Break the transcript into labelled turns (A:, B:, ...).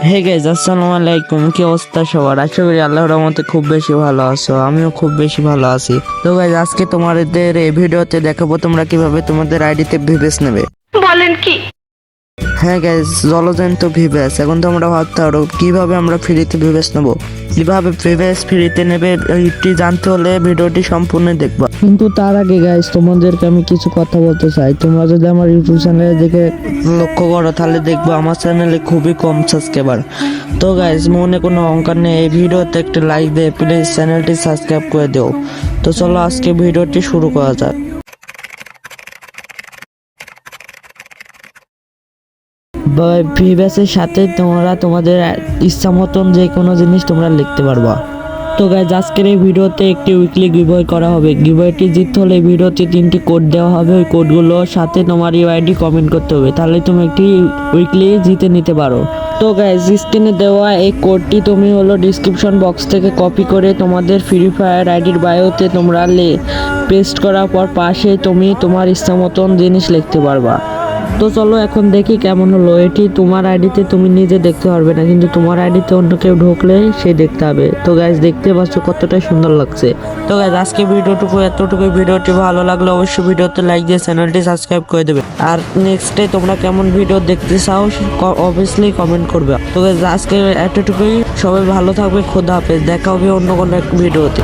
A: Hey guys, আসসালামু আলাইকুম। কি অবস্থা সবার? আশা করি আল্লাহর রহমতে খুব বেশি ভালো আছো। আমিও খুব বেশি ভালো আছি। তো গাইস, আজকে তোমাদের এই ভিডিওতে দেখাবো তোমরা কিভাবে তোমাদের আইডিতে ভিভেস নেবে।
B: বলেন কি?
A: হ্যাঁ গাইস, জলজন্ত ভিভেস। এখন তোমরা ভাবতে পারো কিভাবে আমরা ফ্রিতে ভিভেস নেবো। কিভাবে ভিভেস ফ্রিতে নেবে এটি জানতে হলে ভিডিওটি সম্পূর্ণ দেখবা। কিন্তু তার আগে গাইস, তোমাদেরকে আমি কিছু কথা বলতে চাই। তোমরা যদি আমার ইউটিউব চ্যানেলে দেখে লক্ষ্য করো তাহলে দেখবো আমার চ্যানেলে খুবই কম সাবস্ক্রাইবার। তো গাইস, মনে কোনো অহংকার নেই, এই ভিডিওতে একটা লাইক দিয়ে প্লিজ চ্যানেলটি সাবস্ক্রাইব করে দিও। তো চলো আজকে ভিডিওটি শুরু করা যাক। ভিভেসের সাথে তোমরা তোমাদের ইচ্ছা মতন যে কোনো জিনিস তোমরা লিখতে পারবা। তো গাইজ, আজকের এই ভিডিওতে একটি উইকলি গিভওয়ে করা হবে। গিভওয়েটি জিততে হলে এই ভিডিওতে 3টি কোড দেওয়া হবে। ওই কোডগুলোর সাথে তোমার ইউআইডি কমেন্ট করতে হবে, তাহলে তুমি একটি উইকলি জিতে নিতে পারো। তো গাইজ, স্ক্রিনে দেওয়া এই কোডটি তুমি ডিসক্রিপশন বক্স থেকে কপি করে তোমাদের ফ্রি ফায়ার আইডির বায়োতে তোমরা পেস্ট করার পর পাশে তুমি তোমার ইচ্ছা মতন জিনিস লিখতে পারবা। তো চলো এখন দেখি কেমন হলো। এটি তোমার আইডিতে তুমি নিজে দেখতে পারবে না, কিন্তু তোমার আইডিতে অন্য কেউ ঢুকলে সে দেখতে হবে। তো গাইজ, দেখতে পাচ্ছ কতটা সুন্দর লাগছে। তো গাইজ, আজকে ভিডিওটুকু এতটুকু। ভিডিওটি ভালো লাগলে অবশ্যই ভিডিওতে লাইক দিয়ে চ্যানেলটি সাবস্ক্রাইব করে দেবে। আর নেক্সটে তোমরা কেমন ভিডিও দেখতে চাও অবভিয়াসলি কমেন্ট করবে। তো গাইজ, আজকে এতটুকুই। সবাই ভালো থাকবে। খোদা হাফেজ। দেখা হবে অন্য কোনো এক ভিডিওতে।